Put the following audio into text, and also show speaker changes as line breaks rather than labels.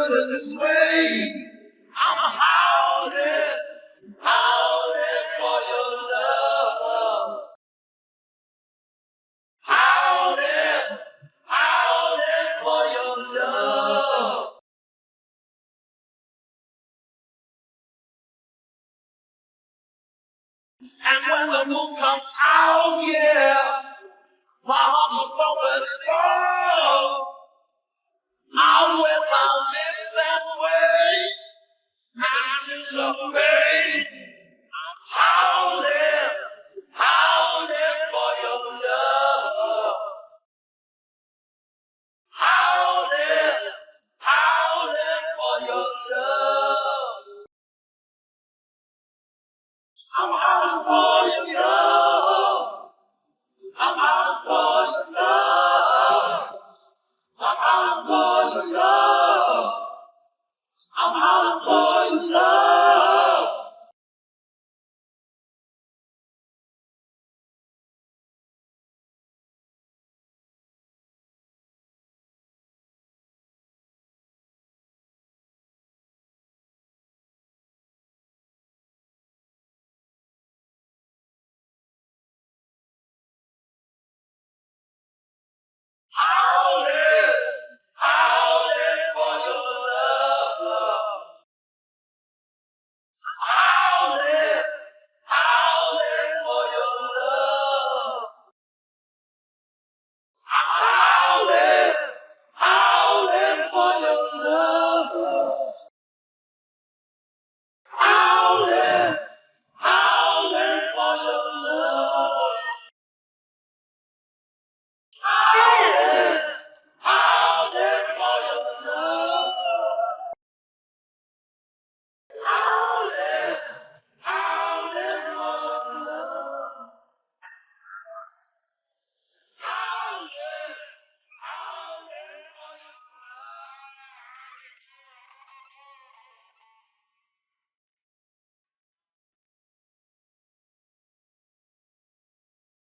good this way. I'm howling, howling for your love. Howling, howling for your love. And when the moon comes out, yeah, my heart will open and go. I'll wear my lips and wait. I'm just a